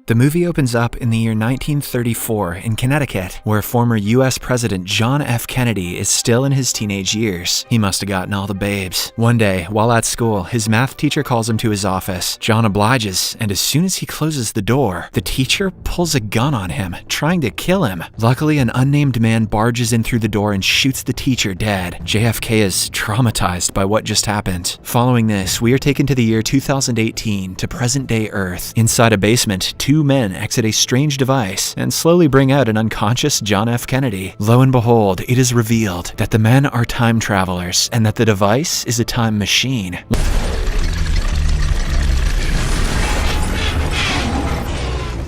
The movie opens up in the year 1934 in Connecticut, where former US President John F. Kennedy is still in his teenage years. He must have gotten all the babes. One day, while at school, his math teacher calls him to his office. John obliges, and as soon as he closes the door, the teacher pulls a gun on him, trying to kill him. Luckily, an unnamed man barges in through the door and shoots the teacher dead. JFK is traumatized by what just happened. Following this, we are taken to the year 2018 to present-day Earth. Inside a basement, two men exit a strange device and slowly bring out an unconscious John F. Kennedy. Lo and behold, it is revealed that the men are time travelers and that the device is a time machine.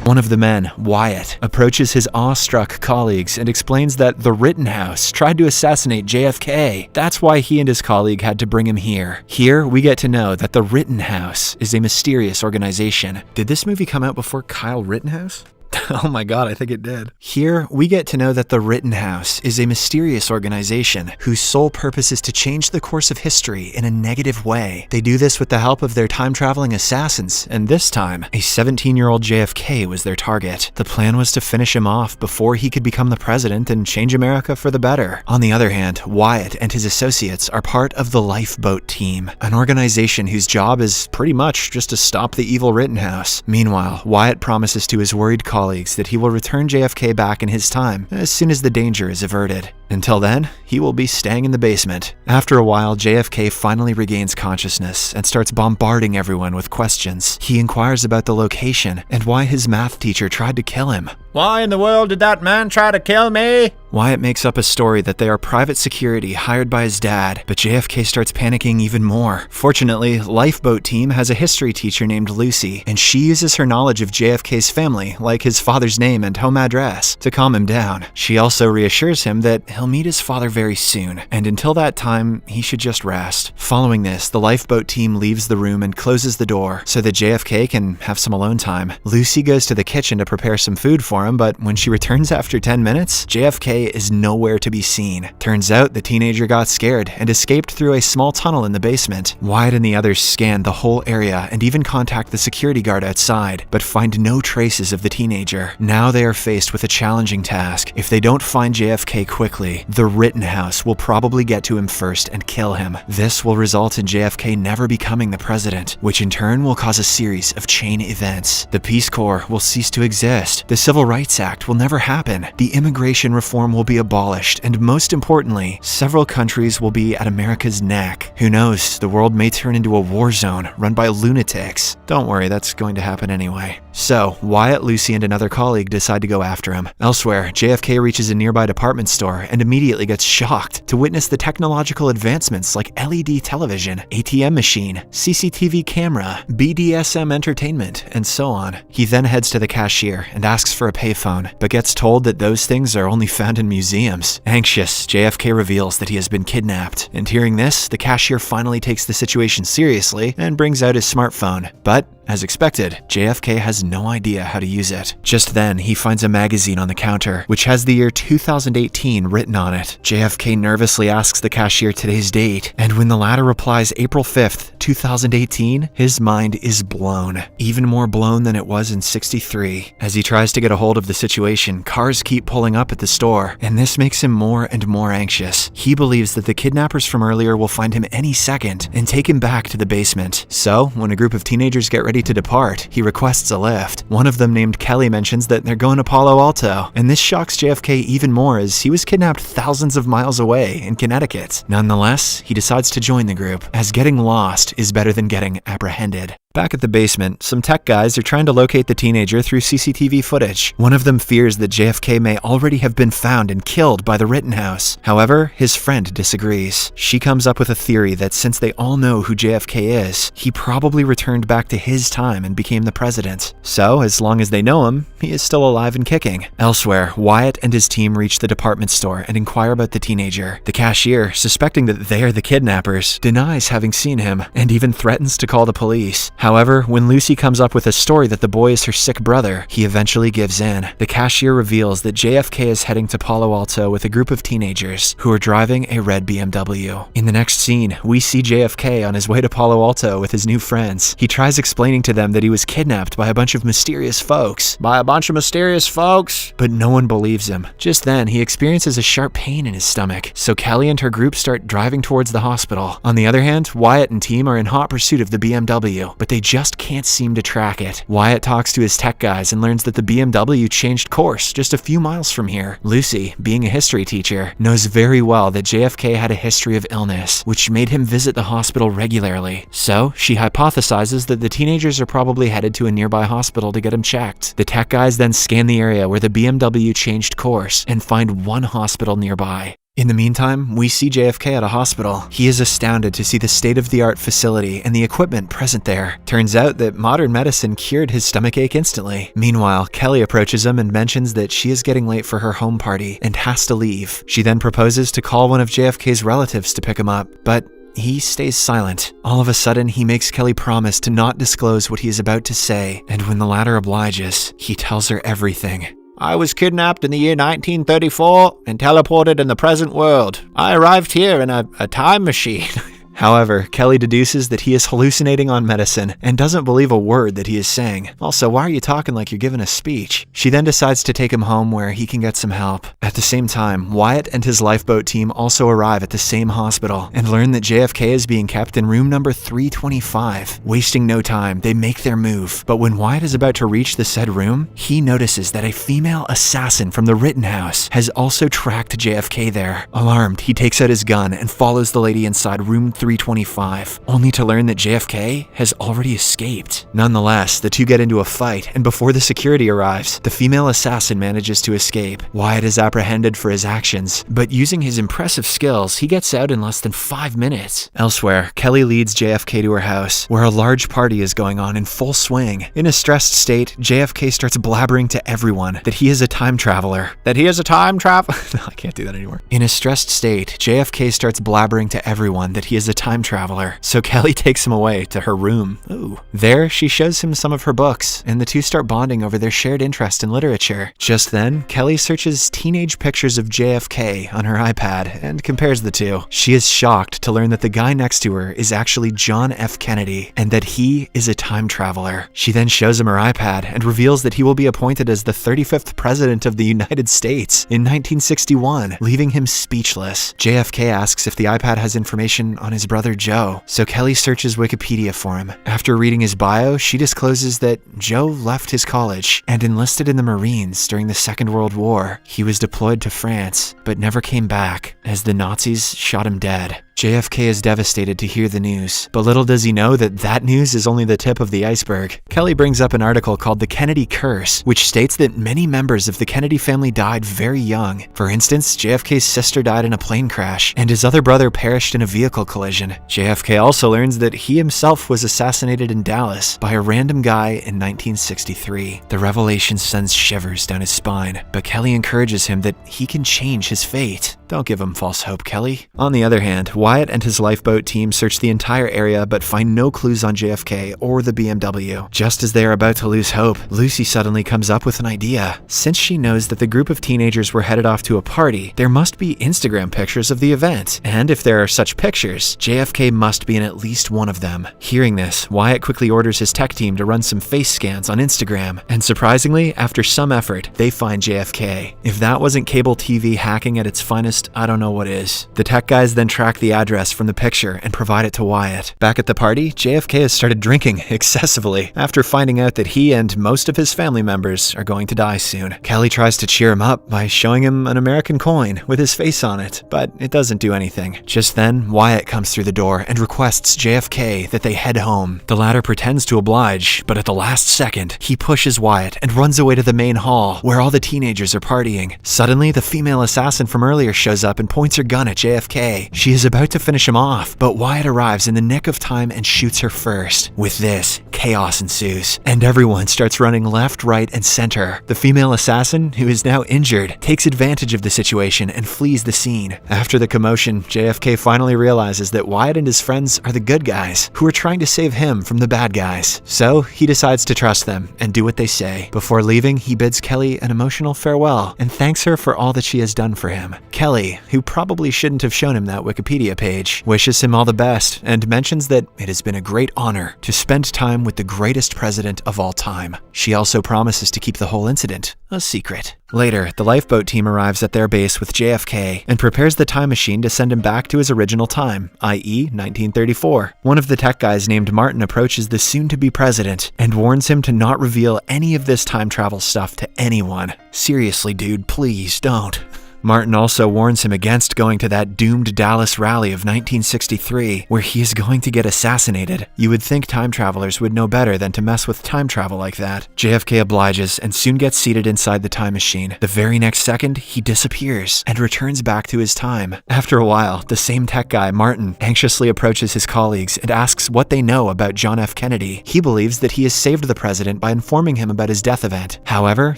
One of the men, Wyatt, approaches his awestruck colleagues and explains that the Rittenhouse tried to assassinate JFK. That's why he and his colleague had to bring him here. Here, we get to know that the Rittenhouse is a mysterious organization. Did this movie come out before Kyle Rittenhouse? Oh my god, I think it did. Here, we get to know that the Rittenhouse is a mysterious organization whose sole purpose is to change the course of history in a negative way. They do this with the help of their time-traveling assassins, and this time, a 17-year-old JFK was their target. The plan was to finish him off before he could become the president and change America for the better. On the other hand, Wyatt and his associates are part of the Lifeboat Team, an organization whose job is pretty much just to stop the evil Rittenhouse. Meanwhile, Wyatt promises to his worried colleagues that he will return JFK back in his time as soon as the danger is averted. Until then, he will be staying in the basement. After a while, JFK finally regains consciousness and starts bombarding everyone with questions. He inquires about the location and why his math teacher tried to kill him. Why in the world did that man try to kill me? Wyatt makes up a story that they are private security hired by his dad, but JFK starts panicking even more. Fortunately, Lifeboat Team has a history teacher named Lucy, and she uses her knowledge of JFK's family, like his father's name and home address, to calm him down. She also reassures him that he'll meet his father very soon, and until that time, he should just rest. Following this, the Lifeboat Team leaves the room and closes the door so that JFK can have some alone time. Lucy goes to the kitchen to prepare some food for him, but when she returns after 10 minutes, JFK is nowhere to be seen. Turns out the teenager got scared and escaped through a small tunnel in the basement. Wyatt and the others scan the whole area and even contact the security guard outside, but find no traces of the teenager. Now they are faced with a challenging task. If they don't find JFK quickly, the Rittenhouse will probably get to him first and kill him. This will result in JFK never becoming the president, which in turn will cause a series of chain events. The Peace Corps will cease to exist. The Civil Rights Act will never happen. The immigration reform will be abolished, and most importantly, several countries will be at America's neck. Who knows, the world may turn into a war zone run by lunatics. Don't worry, that's going to happen anyway. So, Wyatt, Lucy, and another colleague decide to go after him. Elsewhere, JFK reaches a nearby department store and immediately gets shocked to witness the technological advancements like LED television, ATM machine, CCTV camera, BDSM entertainment, and so on. He then heads to the cashier and asks for a payphone, but gets told that those things are only found in museums. Anxious, JFK reveals that he has been kidnapped, and hearing this, the cashier finally takes the situation seriously and brings out his smartphone. But as expected, JFK has no idea how to use it. Just then, he finds a magazine on the counter, which has the year 2018 written on it. JFK nervously asks the cashier today's date, and when the latter replies April 5th, 2018, his mind is blown. Even more blown than it was in '63. As he tries to get a hold of the situation, cars keep pulling up at the store, and this makes him more and more anxious. He believes that the kidnappers from earlier will find him any second and take him back to the basement. So, when a group of teenagers get ready to depart, he requests a lift. One of them, named Kelly, mentions that they're going to Palo Alto, and this shocks JFK even more as he was kidnapped thousands of miles away in Connecticut. Nonetheless, he decides to join the group, as getting lost is better than getting apprehended. Back at the basement, some tech guys are trying to locate the teenager through CCTV footage. One of them fears that JFK may already have been found and killed by the Rittenhouse. However, his friend disagrees. She comes up with a theory that since they all know who JFK is, he probably returned back to his time and became the president. So, as long as they know him, he is still alive and kicking. Elsewhere, Wyatt and his team reach the department store and inquire about the teenager. The cashier, suspecting that they are the kidnappers, denies having seen him and even threatens to call the police. However, when Lucy comes up with a story that the boy is her sick brother, he eventually gives in. The cashier reveals that JFK is heading to Palo Alto with a group of teenagers who are driving a red BMW. In the next scene, we see JFK on his way to Palo Alto with his new friends. He tries explaining to them that he was kidnapped by a bunch of mysterious folks. But no one believes him. Just then, he experiences a sharp pain in his stomach, so Kelly and her group start driving towards the hospital. On the other hand, Wyatt and team are in hot pursuit of the BMW, but they just can't seem to track it. Wyatt talks to his tech guys and learns that the BMW changed course just a few miles from here. Lucy, being a history teacher, knows very well that JFK had a history of illness, which made him visit the hospital regularly. So, she hypothesizes that the teenagers are probably headed to a nearby hospital to get him checked. The tech guys then scan the area where the BMW changed course and find one hospital nearby. In the meantime, we see JFK at a hospital. He is astounded to see the state-of-the-art facility and the equipment present there. Turns out that modern medicine cured his stomachache instantly. Meanwhile, Kelly approaches him and mentions that she is getting late for her home party and has to leave. She then proposes to call one of JFK's relatives to pick him up, but he stays silent. All of a sudden, he makes Kelly promise to not disclose what he is about to say, and when the latter obliges, he tells her everything. I was kidnapped in the year 1934 and teleported in the present world. I arrived here in a time machine. However, Kelly deduces that he is hallucinating on medicine and doesn't believe a word that he is saying. Also, why are you talking like you're giving a speech? She then decides to take him home where he can get some help. At the same time, Wyatt and his lifeboat team also arrive at the same hospital and learn that JFK is being kept in room number 325. Wasting no time, they make their move. But when Wyatt is about to reach the said room, he notices that a female assassin from the Rittenhouse has also tracked JFK there. Alarmed, he takes out his gun and follows the lady inside room 325, only to learn that JFK has already escaped. Nonetheless, the two get into a fight, and before the security arrives, the female assassin manages to escape. Wyatt is apprehended for his actions, but using his impressive skills, he gets out in less than 5 minutes. Elsewhere, Kelly leads JFK to her house, where a large party is going on in full swing. In a stressed state, JFK starts blabbering to everyone that he is a time traveler. No, I can't do that anymore. In a stressed state, JFK starts blabbering to everyone that he is a time traveler, so Kelly takes him away to her room. Ooh. There, she shows him some of her books, and the two start bonding over their shared interest in literature. Just then, Kelly searches teenage pictures of JFK on her iPad and compares the two. She is shocked to learn that the guy next to her is actually John F. Kennedy, and that he is a time traveler. She then shows him her iPad and reveals that he will be appointed as the 35th President of the United States in 1961, leaving him speechless. JFK asks if the iPad has information on his brother Joe, so Kelly searches Wikipedia for him. After reading his bio, she discloses that Joe left his college and enlisted in the Marines during the Second World War. He was deployed to France, but never came back, as the Nazis shot him dead. JFK is devastated to hear the news, but little does he know that that news is only the tip of the iceberg. Kelly brings up an article called The Kennedy Curse, which states that many members of the Kennedy family died very young. For instance, JFK's sister died in a plane crash, and his other brother perished in a vehicle collision. JFK also learns that he himself was assassinated in Dallas by a random guy in 1963. The revelation sends shivers down his spine, but Kelly encourages him that he can change his fate. Don't give him false hope, Kelly. On the other hand, Wyatt and his lifeboat team search the entire area but find no clues on JFK or the BMW. Just as they are about to lose hope, Lucy suddenly comes up with an idea. Since she knows that the group of teenagers were headed off to a party, there must be Instagram pictures of the event. And if there are such pictures, JFK must be in at least one of them. Hearing this, Wyatt quickly orders his tech team to run some face scans on Instagram. And surprisingly, after some effort, they find JFK. If that wasn't cable TV hacking at its finest, I don't know what is. The tech guys then track the address from the picture and provide it to Wyatt. Back at the party, JFK has started drinking excessively after finding out that he and most of his family members are going to die soon. Kelly tries to cheer him up by showing him an American coin with his face on it, but it doesn't do anything. Just then, Wyatt comes through the door and requests JFK that they head home. The latter pretends to oblige, but at the last second, he pushes Wyatt and runs away to the main hall where all the teenagers are partying. Suddenly, the female assassin from earlier shows up and points her gun at JFK. She is about about to finish him off, but Wyatt arrives in the nick of time and shoots her first. With this, chaos ensues, and everyone starts running left, right, and center. The female assassin, who is now injured, takes advantage of the situation and flees the scene. After the commotion, JFK finally realizes that Wyatt and his friends are the good guys, who are trying to save him from the bad guys. So he decides to trust them and do what they say. Before leaving, he bids Kelly an emotional farewell and thanks her for all that she has done for him. Kelly, who probably shouldn't have shown him that Wikipedia page, wishes him all the best and mentions that it has been a great honor to spend time with the greatest president of all time. She also promises to keep the whole incident a secret. Later, the lifeboat team arrives at their base with JFK and prepares the time machine to send him back to his original time, i.e. 1934. One of the tech guys named Martin approaches the soon-to-be president and warns him to not reveal any of this time travel stuff to anyone. Seriously, dude, please don't. Martin also warns him against going to that doomed Dallas rally of 1963, where he is going to get assassinated. You would think time travelers would know better than to mess with time travel like that. JFK obliges and soon gets seated inside the time machine. The very next second, he disappears and returns back to his time. After a while, the same tech guy, Martin, anxiously approaches his colleagues and asks what they know about John F. Kennedy. He believes that he has saved the president by informing him about his death event. However,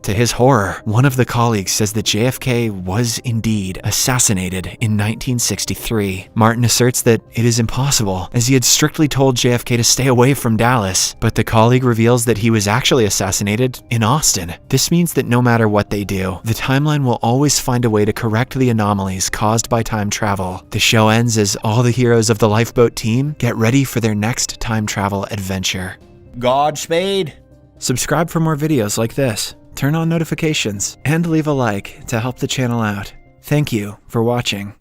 to his horror, one of the colleagues says that JFK was indeed assassinated in 1963. Martin asserts that it is impossible, as he had strictly told JFK to stay away from Dallas, but the colleague reveals that he was actually assassinated in Austin. This means that no matter what they do, the timeline will always find a way to correct the anomalies caused by time travel. The show ends as all the heroes of the lifeboat team get ready for their next time travel adventure. Godspeed. Subscribe for more videos like this. Turn on notifications and leave a like to help the channel out. Thank you for watching.